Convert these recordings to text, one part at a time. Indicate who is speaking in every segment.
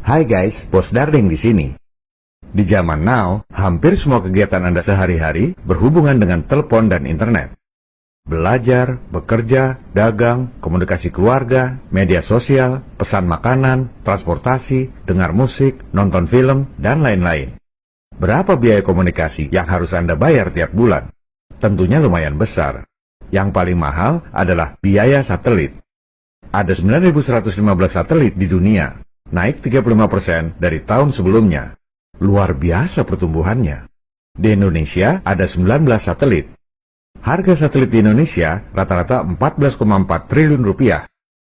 Speaker 1: Hai guys, Bos Darling di sini. Di zaman now, hampir semua kegiatan Anda sehari-hari berhubungan dengan telepon dan internet. Belajar, bekerja, dagang, komunikasi keluarga, media sosial, pesan makanan, transportasi, dengar musik, nonton film, dan lain-lain. Berapa biaya komunikasi yang harus Anda bayar tiap bulan? Tentunya lumayan besar. Yang paling mahal adalah biaya satelit. Ada 9.115 satelit di dunia, naik 35% dari tahun sebelumnya. Luar biasa pertumbuhannya. Di Indonesia ada 19 satelit. Harga satelit di Indonesia rata-rata 14,4 triliun rupiah.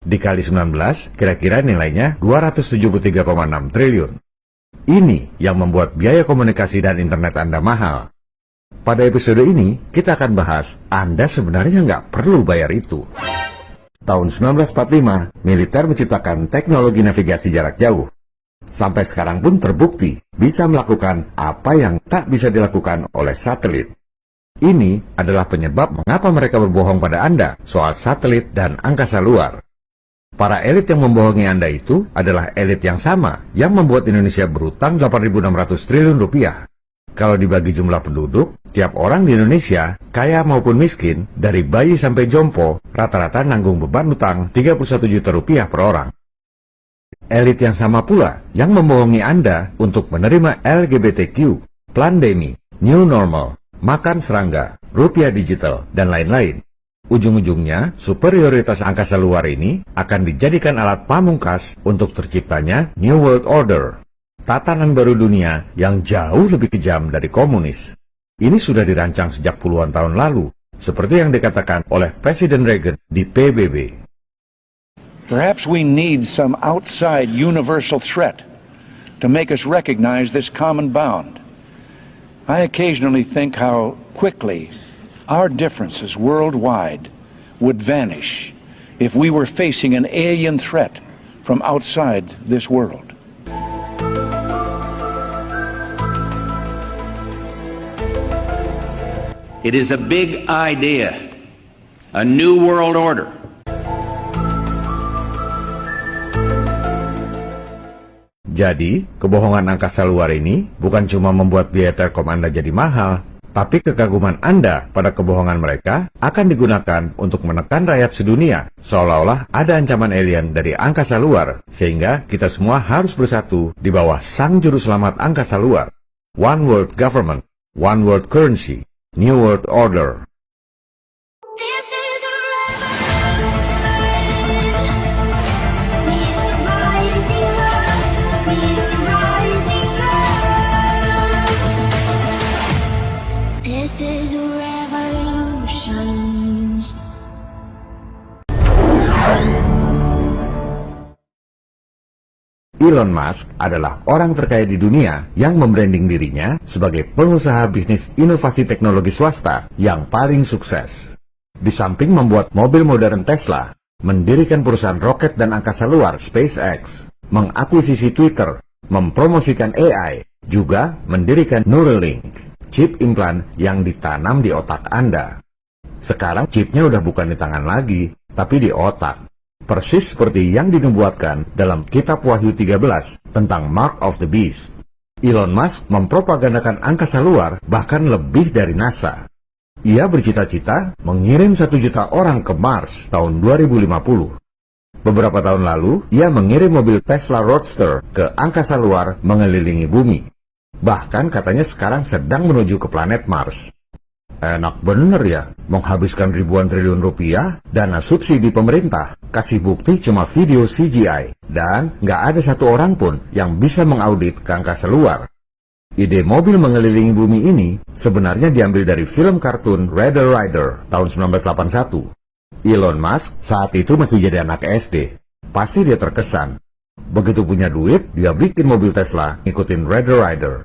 Speaker 1: Dikali 19, kira-kira nilainya 273,6 triliun. Ini yang membuat biaya komunikasi dan internet Anda mahal. Pada episode ini, kita akan bahas Anda sebenarnya nggak perlu bayar itu. Tahun 1945, militer menciptakan teknologi navigasi jarak jauh. Sampai sekarang pun terbukti bisa melakukan apa yang tak bisa dilakukan oleh satelit. Ini adalah penyebab mengapa mereka berbohong pada Anda soal satelit dan angkasa luar. Para elit yang membohongi Anda itu adalah elit yang sama yang membuat Indonesia berutang 8.600 triliun rupiah. Kalau dibagi jumlah penduduk, tiap orang di Indonesia, kaya maupun miskin, dari bayi sampai jompo, rata-rata nanggung beban utang 31 juta rupiah per orang. Elit yang sama pula yang membohongi Anda untuk menerima LGBTQ, plandemi, new normal, makan serangga, rupiah digital, dan lain-lain. Ujung-ujungnya, superioritas angkasa luar ini akan dijadikan alat pamungkas untuk terciptanya New World Order. Tatanan baru dunia yang jauh lebih kejam dari komunis. Ini sudah dirancang sejak puluhan tahun lalu, seperti yang dikatakan oleh Presiden Reagan di PBB.
Speaker 2: Perhaps we need some outside universal threat to make us recognize this common bound. I occasionally think how quickly our differences worldwide would vanish if we were facing an alien threat from outside this world.
Speaker 3: It is a big idea, a new world order.
Speaker 1: Jadi, kebohongan angkasa luar ini bukan cuma membuat biaya telkom Anda jadi mahal, tapi kekaguman Anda pada kebohongan mereka akan digunakan untuk menekan rakyat sedunia, seolah-olah ada ancaman alien dari angkasa luar, sehingga kita semua harus bersatu di bawah sang juru selamat angkasa luar. One World Government, One World Currency, New World Order. Elon Musk adalah orang terkaya di dunia yang membranding dirinya sebagai pengusaha bisnis inovasi teknologi swasta yang paling sukses. Di samping membuat mobil modern Tesla, mendirikan perusahaan roket dan angkasa luar SpaceX, mengakuisisi Twitter, mempromosikan AI, juga mendirikan Neuralink, chip implan yang ditanam di otak Anda. Sekarang chipnya udah bukan di tangan lagi, tapi di otak. Persis seperti yang dinubuatkan dalam kitab Wahyu 13 tentang Mark of the Beast. Elon Musk mempropagandakan angkasa luar bahkan lebih dari NASA. Ia bercita-cita mengirim 1 juta orang ke Mars tahun 2050. Beberapa tahun lalu, ia mengirim mobil Tesla Roadster ke angkasa luar mengelilingi bumi. Bahkan katanya sekarang sedang menuju ke planet Mars. Enak bener ya, menghabiskan ribuan triliun rupiah, dana subsidi pemerintah, kasih bukti cuma video CGI, dan nggak ada satu orang pun yang bisa mengaudit ke angkasa luar. Ide mobil mengelilingi bumi ini sebenarnya diambil dari film kartun Rider Rider tahun 1981. Elon Musk saat itu masih jadi anak SD. Pasti dia terkesan. Begitu punya duit, dia bikin mobil Tesla ngikutin Rider Rider.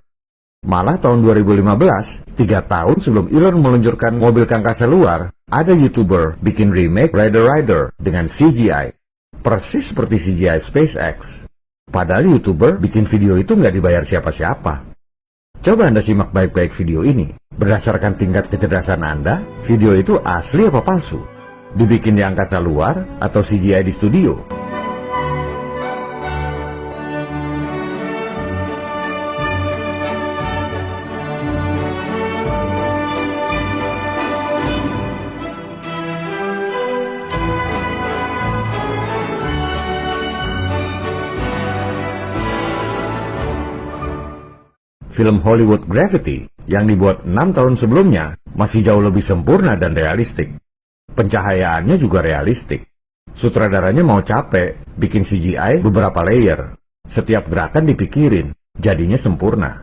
Speaker 1: Malah tahun 2015, 3 tahun sebelum Elon meluncurkan mobil ke angkasa luar, ada YouTuber bikin remake Rider Rider dengan CGI. Persis seperti CGI SpaceX. Padahal YouTuber bikin video itu nggak dibayar siapa-siapa. Coba Anda simak baik-baik video ini. Berdasarkan tingkat kecerdasan Anda, video itu asli apa palsu? Dibikin di angkasa luar atau CGI di studio? film Hollywood Gravity yang dibuat 6 tahun sebelumnya masih jauh lebih sempurna dan realistik. Pencahayaannya juga realistik. Sutradaranya mau capek, bikin CGI beberapa layer. Setiap gerakan dipikirin, jadinya sempurna.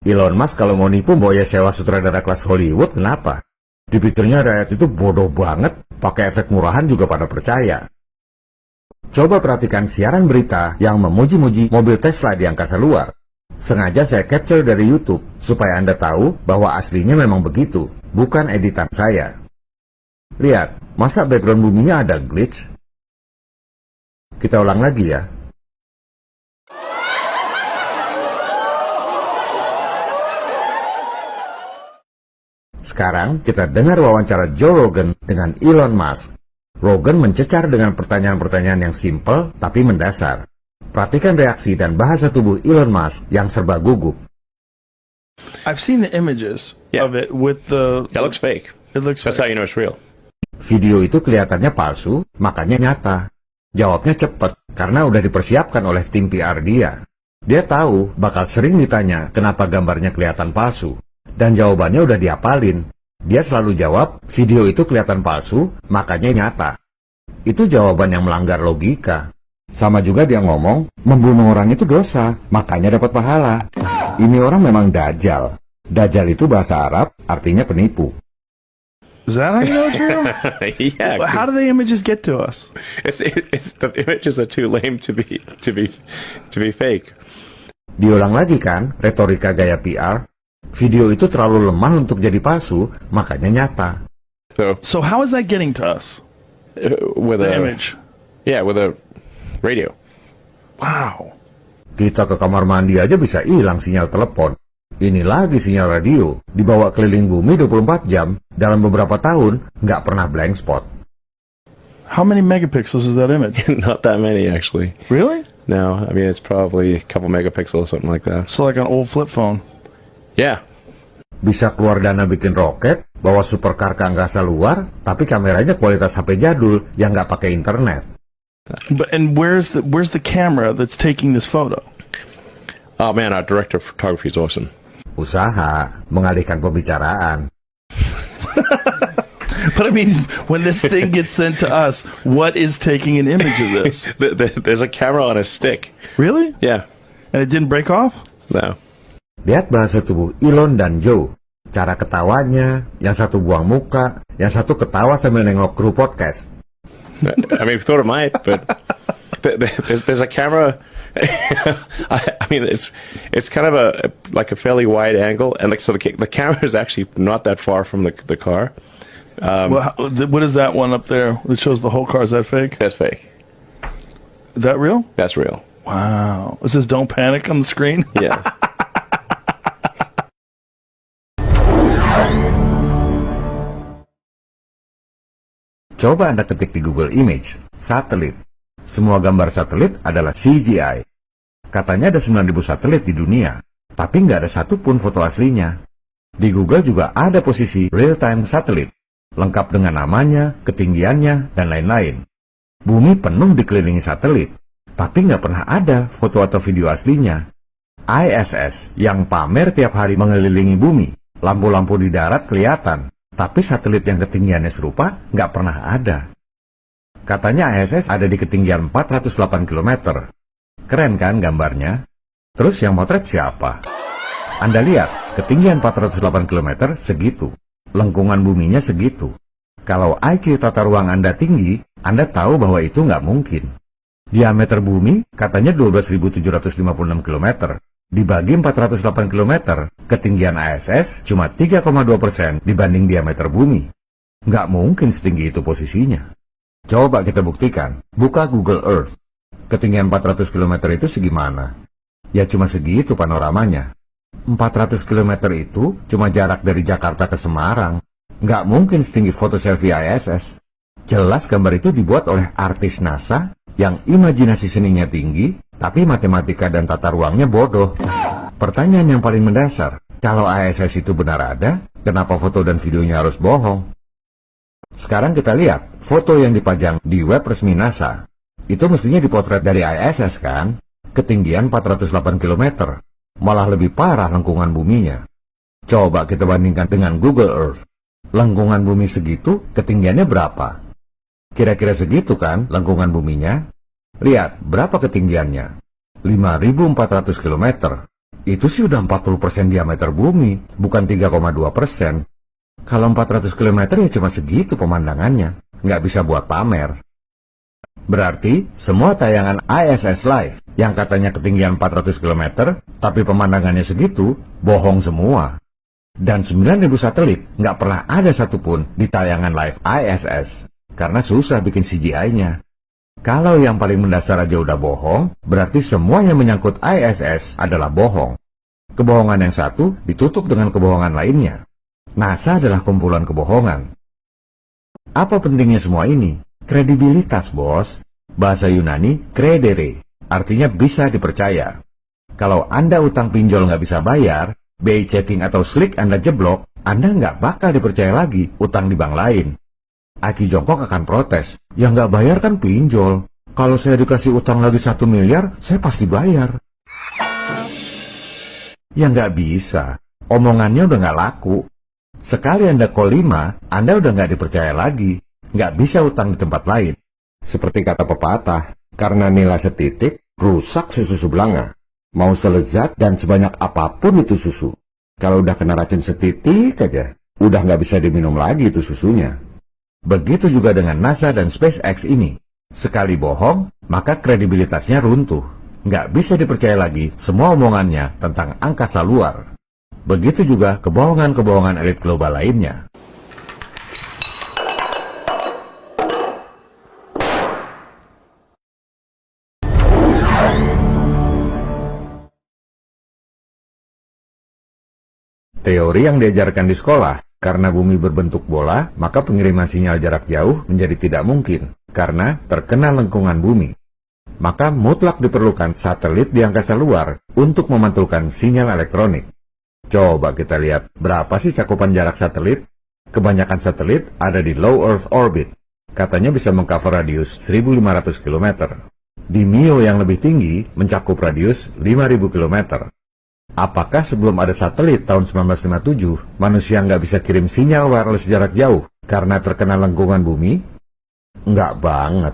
Speaker 1: Elon Musk kalau mau nipu mau ya sewa sutradara kelas Hollywood, kenapa? Dipikirnya rakyat itu bodoh banget, pakai efek murahan juga pada percaya. Coba perhatikan siaran berita yang memuji-muji mobil Tesla di angkasa luar. Sengaja saya capture dari YouTube, supaya Anda tahu bahwa aslinya memang begitu, bukan editan saya. Lihat, masa background buminya ada glitch? Kita ulang lagi ya. Sekarang kita dengar wawancara Joe Rogan dengan Elon Musk. Rogan mencecar dengan pertanyaan-pertanyaan yang simpel tapi mendasar. Perhatikan reaksi dan bahasa tubuh Elon Musk yang serba gugup.
Speaker 4: I've seen the images of it with the...
Speaker 5: That looks fake.
Speaker 4: It looks
Speaker 5: That's
Speaker 4: fake.
Speaker 5: how you know it's real.
Speaker 1: Video itu kelihatannya palsu, makanya nyata. Jawabnya cepat, karena udah dipersiapkan oleh tim PR dia. Dia tahu bakal sering ditanya kenapa gambarnya kelihatan palsu. Dan jawabannya udah dihafalin. Dia selalu jawab, video itu kelihatan palsu, makanya nyata. Itu jawaban yang melanggar logika. Sama juga dia ngomong, membunuh orang itu dosa, makanya dapat pahala. Ini orang memang dajjal. Dajjal itu bahasa Arab, artinya penipu.
Speaker 4: Is that how you know it's real?
Speaker 5: Yeah.
Speaker 4: Well, how do the images get to us?
Speaker 5: It's the images are too lame to be fake.
Speaker 1: Diulang lagi kan, retorika gaya PR. Video itu terlalu lemah untuk jadi palsu, makanya nyata.
Speaker 4: So how is that getting to us?
Speaker 5: With
Speaker 4: The
Speaker 5: a
Speaker 4: image.
Speaker 5: Yeah, with a radio.
Speaker 4: Wow.
Speaker 1: Kita ke kamar mandi aja bisa hilang sinyal telepon. Ini lagi sinyal radio, dibawa keliling bumi 24 jam, dalam beberapa tahun, nggak pernah blank spot.
Speaker 4: How many megapixels is that image?
Speaker 5: Not that many, actually.
Speaker 4: Really?
Speaker 5: No, I mean, it's probably a couple megapixels, something like that.
Speaker 4: So like an old flip phone.
Speaker 5: Yeah.
Speaker 1: Bisa keluar dana bikin roket, bawa supercar ke angkasa luar, tapi kameranya kualitas HP jadul yang nggak pakai internet.
Speaker 4: And where's the camera that's taking this photo?
Speaker 5: Oh, man, our director of photography is awesome.
Speaker 1: Usaha, mengalihkan pembicaraan.
Speaker 4: But I mean, when this thing gets sent to us, what is taking an image of this?
Speaker 5: There's a camera on a stick.
Speaker 4: Really?
Speaker 5: Yeah.
Speaker 4: And it didn't break off?
Speaker 5: No.
Speaker 1: Lihat bahasa tubuh Elon dan Joe. Cara ketawanya, yang satu buang muka, yang satu ketawa sambil nengok kru podcast.
Speaker 5: I mean, we thought it might, but there's a camera. I mean, it's kind of like a fairly wide angle, and like so the camera is actually not that far from the car.
Speaker 4: What is that one up there that shows the whole car? Is that fake?
Speaker 5: That's fake.
Speaker 4: Is that real?
Speaker 5: That's real.
Speaker 4: Wow. It says "Don't panic" on the screen.
Speaker 5: Yeah.
Speaker 1: Coba Anda ketik di Google Image, satelit. Semua gambar satelit adalah CGI. Katanya ada 9.000 satelit di dunia, tapi nggak ada satupun foto aslinya. Di Google juga ada posisi real-time satelit, lengkap dengan namanya, ketinggiannya, dan lain-lain. Bumi penuh dikelilingi satelit, tapi nggak pernah ada foto atau video aslinya. ISS yang pamer tiap hari mengelilingi bumi, lampu-lampu di darat kelihatan, tapi satelit yang ketinggiannya serupa nggak pernah ada. Katanya ISS ada di ketinggian 408 km. Keren kan gambarnya? Terus yang motret siapa? Anda lihat, ketinggian 408 km segitu. Lengkungan buminya segitu. Kalau IQ tata ruang Anda tinggi, Anda tahu bahwa itu nggak mungkin. Diameter bumi katanya 12.756 km. Dibagi 408 km, ketinggian ISS cuma 3,2% dibanding diameter bumi. Nggak mungkin setinggi itu posisinya. Coba kita buktikan. Buka Google Earth. Ketinggian 400 km itu segimana? Ya cuma segitu panoramanya. 400 km itu cuma jarak dari Jakarta ke Semarang. Nggak mungkin setinggi foto selfie ISS. Jelas gambar itu dibuat oleh artis NASA yang imajinasi seninya tinggi, tapi matematika dan tata ruangnya bodoh. Pertanyaan yang paling mendasar, kalau ISS itu benar ada, kenapa foto dan videonya harus bohong? Sekarang kita lihat foto yang dipajang di web resmi NASA. Itu mestinya dipotret dari ISS kan? Ketinggian 408 km. malah lebih parah lengkungan buminya. Coba kita bandingkan dengan Google Earth. Lengkungan bumi segitu, ketinggiannya berapa? Kira-kira segitu kan lengkungan buminya? Lihat, berapa ketinggiannya? 5.400 km. Itu sih udah 40% diameter bumi, bukan 3,2%. Kalau 400 km ya cuma segitu pemandangannya, nggak bisa buat pamer. Berarti, semua tayangan ISS Live yang katanya ketinggian 400 km, tapi pemandangannya segitu, bohong semua. Dan 9.000 satelit nggak pernah ada satupun di tayangan live ISS, karena susah bikin CGI-nya. Kalau yang paling mendasar aja udah bohong, berarti semua yang menyangkut ISS adalah bohong. Kebohongan yang satu ditutup dengan kebohongan lainnya. NASA adalah kumpulan kebohongan. Apa pentingnya semua ini? Kredibilitas, bos. Bahasa Yunani, credere, artinya bisa dipercaya. Kalau Anda utang pinjol nggak bisa bayar, BI checking atau slick Anda jeblok, Anda nggak bakal dipercaya lagi utang di bank lain. Aki jongkok akan protes, ya nggak bayar kan pinjol. Kalau saya dikasih utang lagi 1 miliar, saya pasti bayar. Ya nggak bisa, omongannya udah nggak laku. Sekali Anda call 5, Anda udah nggak dipercaya lagi. Nggak bisa utang di tempat lain. Seperti kata pepatah, karena nilai setitik, rusak susu belanga. Mau selezat dan sebanyak apapun itu susu. Kalau udah kena racun setitik aja, udah nggak bisa diminum lagi itu susunya. Begitu juga dengan NASA dan SpaceX ini. Sekali bohong, maka kredibilitasnya runtuh. Nggak bisa dipercaya lagi semua omongannya tentang angkasa luar. Begitu juga kebohongan-kebohongan elit global lainnya. Teori yang diajarkan di sekolah, karena bumi berbentuk bola, maka pengiriman sinyal jarak jauh menjadi tidak mungkin, karena terkena lengkungan bumi. Maka mutlak diperlukan satelit di angkasa luar untuk memantulkan sinyal elektronik. Coba kita lihat, berapa sih cakupan jarak satelit? Kebanyakan satelit ada di low Earth orbit. Katanya bisa mengcover radius 1.500 km. Di MEO yang lebih tinggi, mencakup radius 5.000 km. Apakah sebelum ada satelit tahun 1957, manusia nggak bisa kirim sinyal wireless jarak jauh karena terkena lengkungan bumi? Nggak banget.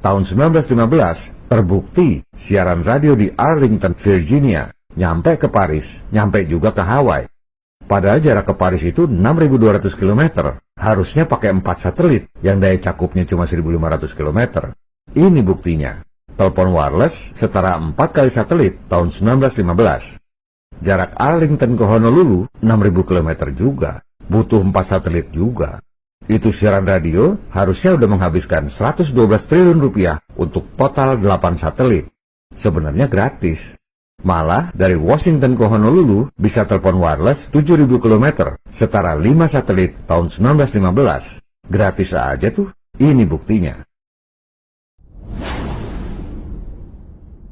Speaker 1: Tahun 1915, terbukti siaran radio di Arlington, Virginia, nyampe ke Paris, nyampe juga ke Hawaii. Padahal jarak ke Paris itu 6.200 km. Harusnya pakai 4 satelit yang daya cakupnya cuma 1.500 km. Ini buktinya. Telepon wireless setara 4 kali satelit tahun 1915. Jarak Arlington ke Honolulu 6.000 km juga. Butuh 4 satelit juga. Itu siaran radio harusnya udah menghabiskan 112 triliun rupiah untuk total 8 satelit. Sebenarnya gratis. Malah dari Washington ke Honolulu bisa telepon wireless 7.000 km, setara 5 satelit tahun 1915. Gratis aja tuh, ini buktinya.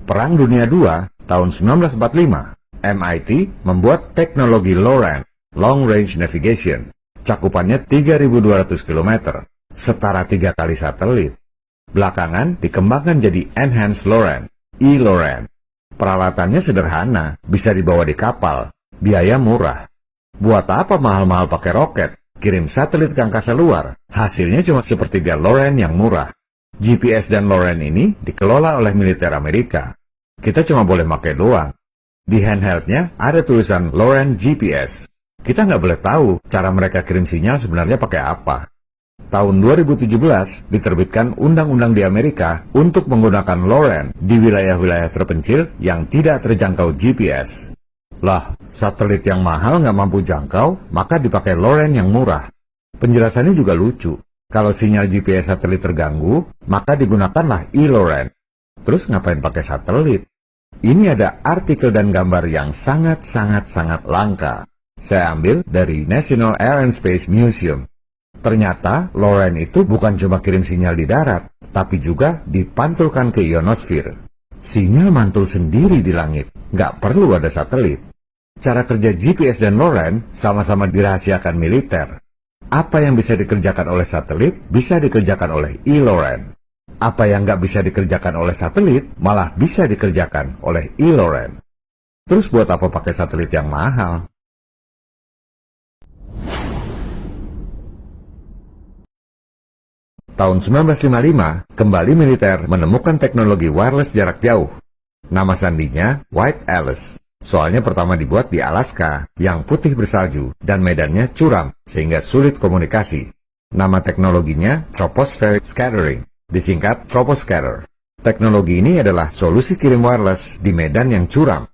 Speaker 1: Perang Dunia II tahun 1945, MIT membuat teknologi LORAN, Long Range Navigation. Cakupannya 3.200 km, setara 3 kali satelit. Belakangan dikembangkan jadi Enhanced LORAN, E-LORAN. Peralatannya sederhana, bisa dibawa di kapal, biaya murah. Buat apa mahal-mahal pakai roket? Kirim satelit ke angkasa luar, hasilnya cuma sepertiga LORAN yang murah. GPS dan LORAN ini dikelola oleh militer Amerika. Kita cuma boleh pakai doang. Di handheldnya ada tulisan LORAN GPS. Kita nggak boleh tahu cara mereka kirim sinyal sebenarnya pakai apa. Tahun 2017 diterbitkan undang-undang di Amerika untuk menggunakan LORAN di wilayah-wilayah terpencil yang tidak terjangkau GPS. Lah, satelit yang mahal nggak mampu jangkau, maka dipakai LORAN yang murah. Penjelasannya juga lucu. Kalau sinyal GPS satelit terganggu, maka digunakanlah E-LORAN. Terus ngapain pakai satelit? Ini ada artikel dan gambar yang sangat langka. Saya ambil dari National Air and Space Museum. Ternyata LORAN itu bukan cuma kirim sinyal di darat, tapi juga dipantulkan ke ionosfer. Sinyal mantul sendiri di langit, nggak perlu ada satelit. Cara kerja GPS dan LORAN sama-sama dirahasiakan militer. Apa yang bisa dikerjakan oleh satelit, bisa dikerjakan oleh E-LORAN. Apa yang nggak bisa dikerjakan oleh satelit, malah bisa dikerjakan oleh E-LORAN. Terus buat apa pakai satelit yang mahal? Tahun 1955, kembali militer menemukan teknologi wireless jarak jauh. Nama sandinya White Alice. Soalnya pertama dibuat di Alaska, yang putih bersalju, dan medannya curam, sehingga sulit komunikasi. Nama teknologinya Tropospheric Scattering, disingkat Troposcatter. Teknologi ini adalah solusi kirim wireless di medan yang curam.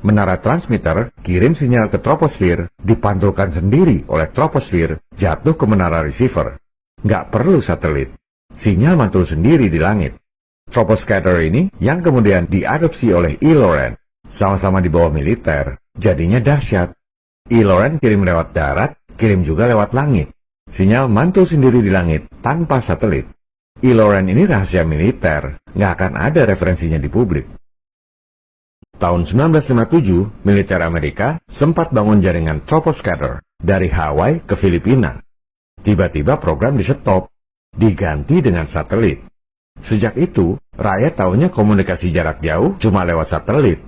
Speaker 1: Menara transmitter kirim sinyal ke troposfer, dipantulkan sendiri oleh troposfer, jatuh ke menara receiver. Nggak perlu satelit. Sinyal mantul sendiri di langit. Troposcatter ini yang kemudian diadopsi oleh E. Loren. Sama-sama di bawah militer, jadinya dahsyat. E. Loren kirim lewat darat, kirim juga lewat langit. Sinyal mantul sendiri di langit tanpa satelit. E. Loren ini rahasia militer, nggak akan ada referensinya di publik. Tahun 1957, militer Amerika sempat bangun jaringan Troposcatter dari Hawaii ke Filipina. Tiba-tiba program di-stop, diganti dengan satelit. Sejak itu, rakyat taunya komunikasi jarak jauh cuma lewat satelit.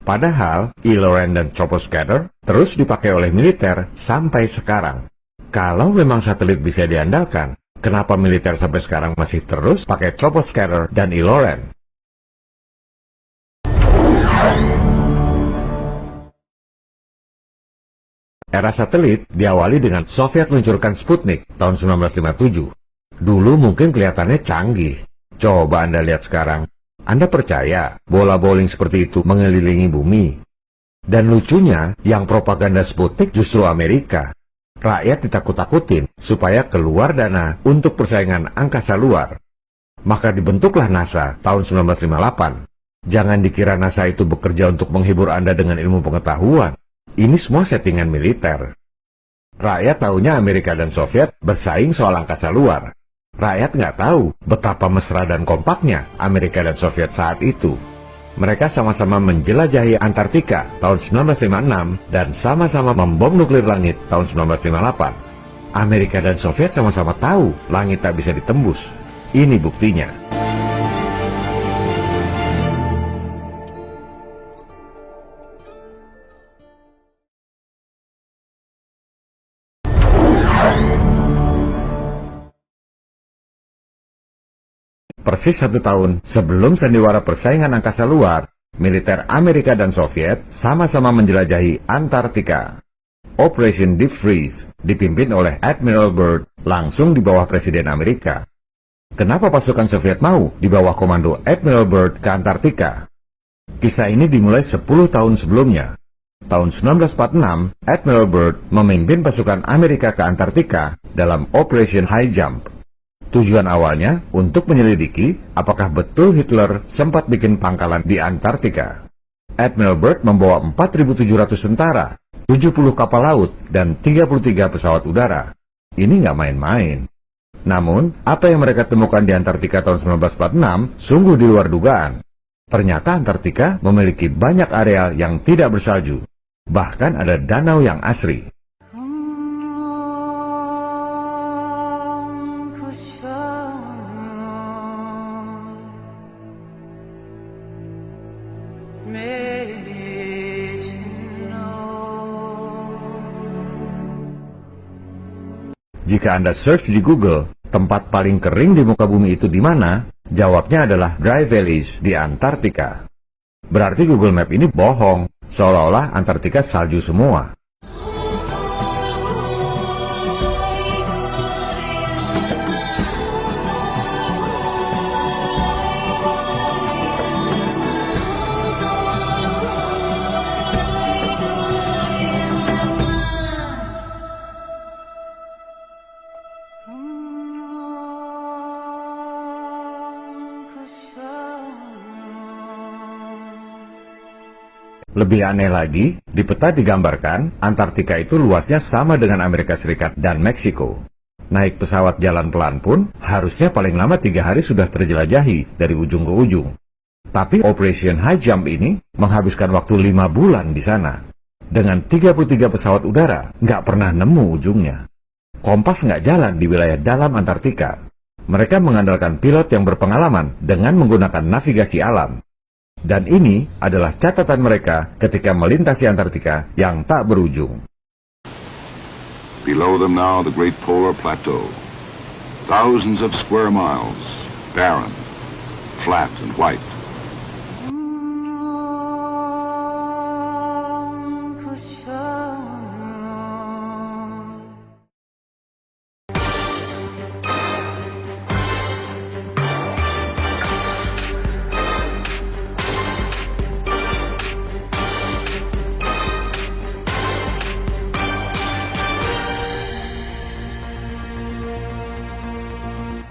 Speaker 1: Padahal, E. Loren dan Troposcatter terus dipakai oleh militer sampai sekarang. Kalau memang satelit bisa diandalkan, kenapa militer sampai sekarang masih terus pakai Troposcatter dan E. Loren? Era satelit diawali dengan Soviet meluncurkan Sputnik tahun 1957. Dulu mungkin kelihatannya canggih. Coba Anda lihat sekarang. Anda percaya bola bowling seperti itu mengelilingi bumi? Dan lucunya, yang propaganda Sputnik justru Amerika. Rakyat ditakut-takutin supaya keluar dana untuk persaingan angkasa luar. Maka dibentuklah NASA tahun 1958. Jangan dikira NASA itu bekerja untuk menghibur Anda dengan ilmu pengetahuan. Ini semua settingan militer. Rakyat taunya Amerika dan Soviet bersaing soal angkasa luar. Rakyat nggak tahu betapa mesra dan kompaknya Amerika dan Soviet saat itu. Mereka sama-sama menjelajahi Antartika tahun 1956 dan sama-sama membom nuklir langit tahun 1958. Amerika dan Soviet sama-sama tahu langit tak bisa ditembus. Ini buktinya. Persis 1 tahun sebelum sandiwara persaingan angkasa luar, militer Amerika dan Soviet sama-sama menjelajahi Antartika. Operation Deep Freeze dipimpin oleh Admiral Byrd langsung di bawah Presiden Amerika. Kenapa pasukan Soviet mau di bawah komando Admiral Byrd ke Antartika? Kisah ini dimulai 10 tahun sebelumnya. Tahun 1946, Admiral Byrd memimpin pasukan Amerika ke Antartika dalam Operation High Jump. Tujuan awalnya untuk menyelidiki apakah betul Hitler sempat bikin pangkalan di Antartika. Admiral Byrd membawa 4.700 tentara, 70 kapal laut, dan 33 pesawat udara. Ini nggak main-main. Namun, apa yang mereka temukan di Antartika tahun 1946 sungguh di luar dugaan. Ternyata Antartika memiliki banyak areal yang tidak bersalju. Bahkan ada danau yang asri. Jika Anda search di Google, tempat paling kering di muka bumi itu di mana? Jawabnya adalah Dry Valleys di Antartika. Berarti Google Map ini bohong, seolah-olah Antartika salju semua. Lebih aneh lagi, di peta digambarkan Antartika itu luasnya sama dengan Amerika Serikat dan Meksiko. Naik pesawat jalan pelan pun harusnya paling lama 3 hari sudah terjelajahi dari ujung ke ujung. Tapi Operation High Jump ini menghabiskan waktu 5 bulan di sana. Dengan 33 pesawat udara, nggak pernah nemu ujungnya. Kompas nggak jalan di wilayah dalam Antartika. Mereka mengandalkan pilot yang berpengalaman dengan menggunakan navigasi alam. Dan ini adalah catatan mereka ketika melintasi Antartika yang tak berujung.
Speaker 6: Below them now the great polar plateau. Thousands of square miles, barren, flat and white.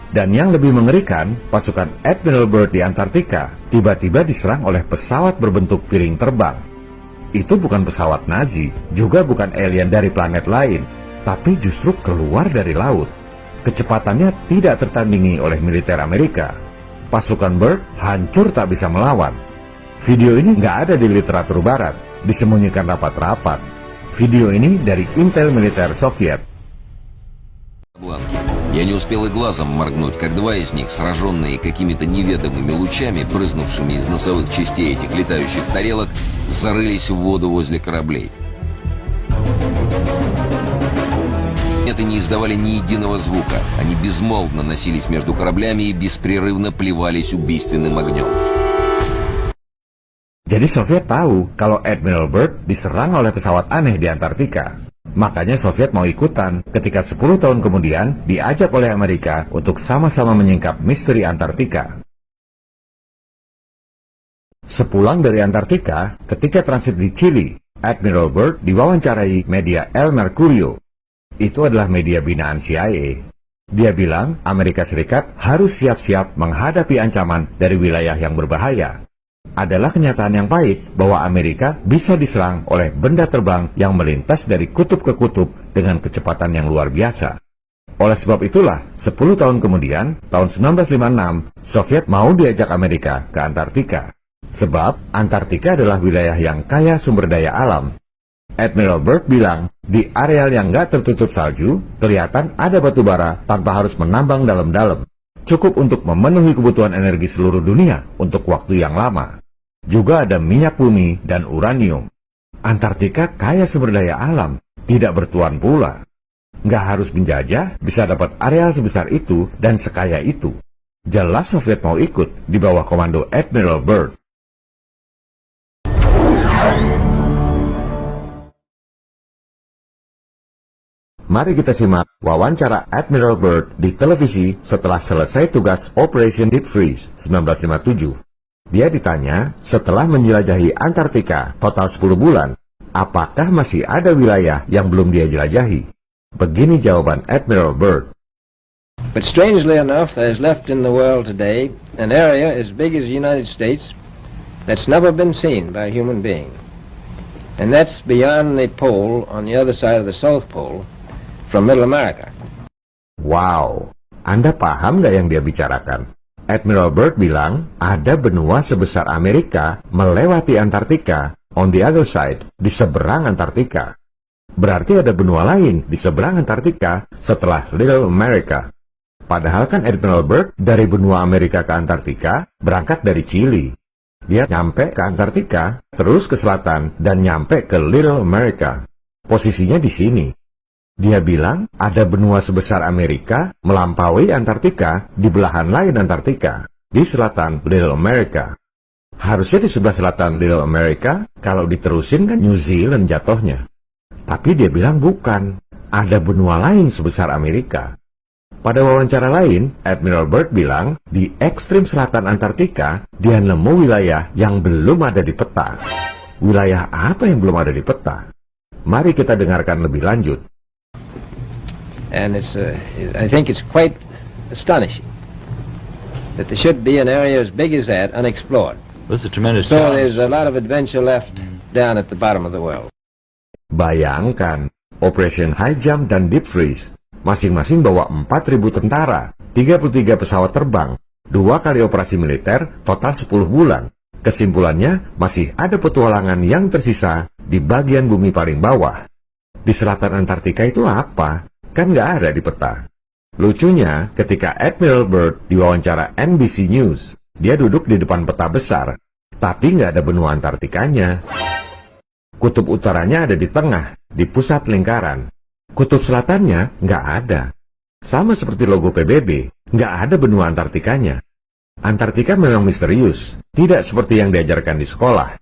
Speaker 1: Dan yang lebih mengerikan, pasukan Admiral Byrd di Antartika tiba-tiba diserang oleh pesawat berbentuk piring terbang. Itu bukan pesawat Nazi, juga bukan alien dari planet lain, tapi justru keluar dari laut. Kecepatannya tidak tertandingi oleh militer Amerika. Pasukan Byrd hancur tak bisa melawan. Video ini nggak ada di literatur barat, disembunyikan rapat-rapat. Video ini dari Intel militer Soviet.
Speaker 7: Я не успел и глазом моргнуть, как два из них, сраженные какими-то неведомыми лучами, брызнувшими из носовых частей этих летающих тарелок, зарылись в воду возле кораблей. Это не издавали ни единого звука. Они безмолвно носились между кораблями и беспрерывно плевались убийственным огнем.
Speaker 1: Jadi Soviet tahu kalau Admiral Byrd diserang oleh pesawat aneh di Antartika. Makanya Soviet mau ikutan ketika 10 tahun kemudian diajak oleh Amerika untuk sama-sama menyingkap misteri Antartika. Sepulang dari Antartika, ketika transit di Chili, Admiral Byrd diwawancarai media El Mercurio. Itu adalah media binaan CIA. Dia bilang Amerika Serikat harus siap-siap menghadapi ancaman dari wilayah yang berbahaya. Adalah kenyataan yang pahit bahwa Amerika bisa diserang oleh benda terbang yang melintas dari kutub ke kutub dengan kecepatan yang luar biasa. Oleh sebab itulah, 10 tahun kemudian, tahun 1956, Soviet mau diajak Amerika ke Antartika. Sebab Antartika adalah wilayah yang kaya sumber daya alam. Admiral Byrd bilang, di areal yang nggak tertutup salju, kelihatan ada batu bara tanpa harus menambang dalam-dalam. Cukup untuk memenuhi kebutuhan energi seluruh dunia untuk waktu yang lama. Juga ada minyak bumi dan uranium. Antartika kaya sumber daya alam, tidak bertuan pula. Nggak harus menjajah, bisa dapat areal sebesar itu dan sekaya itu. Jelas Soviet mau ikut di bawah komando Admiral Byrd. Mari kita simak wawancara Admiral Byrd di televisi setelah selesai tugas Operation Deep Freeze 1957. Dia ditanya, setelah menjelajahi Antartika total 10 bulan, apakah masih ada wilayah yang belum dia jelajahi? Begini jawaban Admiral Byrd.
Speaker 8: But strangely enough, there's left in the world today an area as big as the United States that's never been seen by a human being. And that's beyond the pole on the other side of the South Pole from Middle America.
Speaker 1: Wow, Anda paham nggak yang dia bicarakan? Admiral Byrd bilang ada benua sebesar Amerika melewati Antartika on the other side, di seberang Antartika. Berarti ada benua lain di seberang Antartika setelah Little America. Padahal kan Admiral Byrd dari benua Amerika ke Antartika berangkat dari Chili. Dia nyampe ke Antartika, terus ke selatan, dan nyampe ke Little America. Posisinya di sini. Dia bilang ada benua sebesar Amerika melampaui Antartika di belahan lain Antartika, di selatan Little America. Harusnya di sebelah selatan Little America, kalau diterusin kan New Zealand jatuhnya. Tapi dia bilang bukan, ada benua lain sebesar Amerika. Pada wawancara lain, Admiral Byrd bilang di ekstrim selatan Antartika, dia nemu wilayah yang belum ada di peta. Wilayah apa yang belum ada di peta? Mari kita dengarkan lebih lanjut.
Speaker 8: And I think it's quite astonishing that there should be an area as big as that unexplored.
Speaker 9: That's a tremendous
Speaker 8: So
Speaker 9: challenge.
Speaker 8: there's a lot of adventure left down at the bottom of the world.
Speaker 1: Bayangkan, Operation High Jump dan Deep Freeze, masing-masing bawa 4.000 tentara, 33 pesawat terbang, 2 kali operasi militer, total 10 bulan. Kesimpulannya, masih ada petualangan yang tersisa di bagian bumi paling bawah. Di selatan Antartika itu apa? Kan nggak ada di peta. Lucunya, ketika Admiral Byrd diwawancara NBC News, dia duduk di depan peta besar. Tapi nggak ada benua Antartikanya. Kutub utaranya ada di tengah, di pusat lingkaran. Kutub selatannya nggak ada. Sama seperti logo PBB, nggak ada benua Antartikanya. Antartika memang misterius, tidak seperti yang diajarkan di sekolah.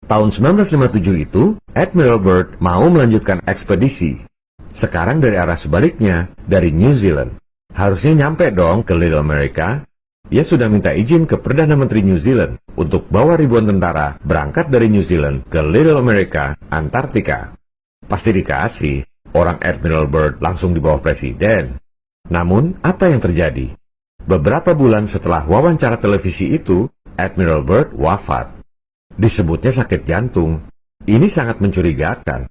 Speaker 1: Tahun 1957 itu, Admiral Byrd mau melanjutkan ekspedisi. Sekarang dari arah sebaliknya, dari New Zealand. Harusnya nyampe dong ke Little America. Ia sudah minta izin ke Perdana Menteri New Zealand untuk bawa ribuan tentara berangkat dari New Zealand ke Little America, Antartika. Pasti dikasih, orang Admiral Byrd langsung di bawah presiden. Namun, apa yang terjadi? Beberapa bulan setelah wawancara televisi itu, Admiral Byrd wafat. Disebutnya sakit jantung. Ini sangat mencurigakan.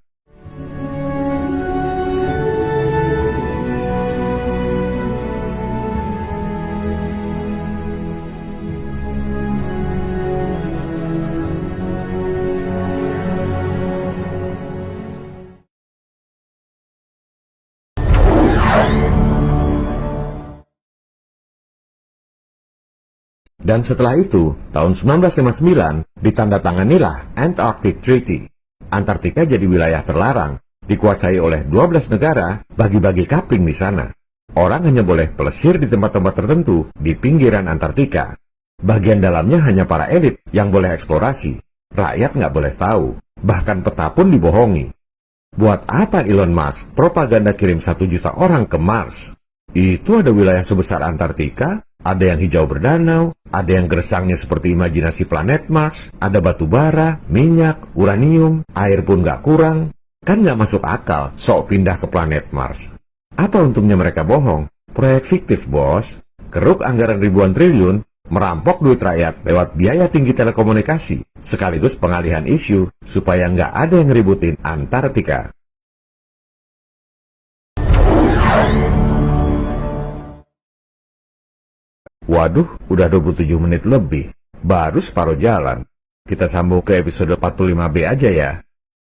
Speaker 1: Dan setelah itu, tahun 1959, ditandatanganilah Antarctic Treaty. Antartika jadi wilayah terlarang, dikuasai oleh 12 negara, bagi-bagi kapling di sana. Orang hanya boleh pelesir di tempat-tempat tertentu di pinggiran Antartika. Bagian dalamnya hanya para elit yang boleh eksplorasi. Rakyat nggak boleh tahu, bahkan peta pun dibohongi. Buat apa Elon Musk propaganda kirim 1 juta orang ke Mars? Itu ada wilayah sebesar Antartika, ada yang hijau berdanau, ada yang gersangnya seperti imajinasi planet Mars, ada batu bara, minyak, uranium, air pun nggak kurang. Kan nggak masuk akal sok pindah ke planet Mars. Apa untungnya mereka bohong? Proyek fiktif, bos. Keruk anggaran ribuan triliun, merampok duit rakyat lewat biaya tinggi telekomunikasi, sekaligus pengalihan isu supaya nggak ada yang ngeributin Antartika. Waduh, udah 27 menit lebih. Baru separuh jalan. Kita sambung ke episode 45B aja ya.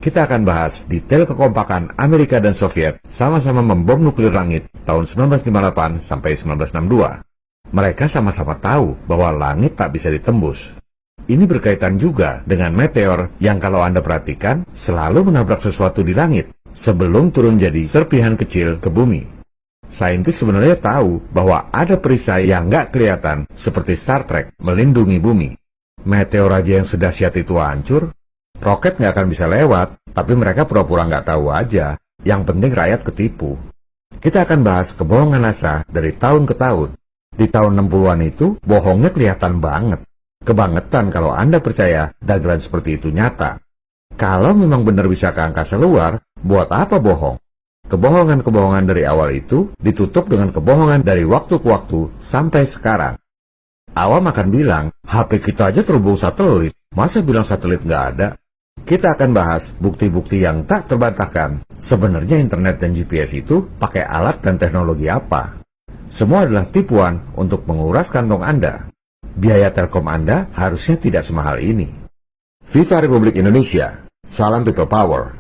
Speaker 1: Kita akan bahas detail kekompakan Amerika dan Soviet sama-sama membom nuklir langit tahun 1958 sampai 1962. Mereka sama-sama tahu bahwa langit tak bisa ditembus. Ini berkaitan juga dengan meteor yang kalau Anda perhatikan selalu menabrak sesuatu di langit sebelum turun jadi serpihan kecil ke bumi. Saintis sebenarnya tahu bahwa ada perisai yang nggak kelihatan seperti Star Trek melindungi bumi. Meteor aja yang sedahsyat itu hancur, roket nggak akan bisa lewat, tapi mereka pura-pura nggak tahu aja. Yang penting rakyat ketipu. Kita akan bahas kebohongan NASA dari tahun ke tahun. Di tahun 60-an itu, bohongnya kelihatan banget. Kebangetan kalau Anda percaya dagelan seperti itu nyata. Kalau memang benar bisa ke angkasa luar, buat apa bohong? Kebohongan-kebohongan dari awal itu ditutup dengan kebohongan dari waktu ke waktu sampai sekarang. Awam akan bilang, HP kita aja terhubung satelit, masa bilang satelit nggak ada? Kita akan bahas bukti-bukti yang tak terbantahkan. Sebenarnya internet dan GPS itu pakai alat dan teknologi apa? Semua adalah tipuan untuk menguras kantong Anda. Biaya telkom Anda harusnya tidak semahal ini. Viva Republik Indonesia. Salam People Power.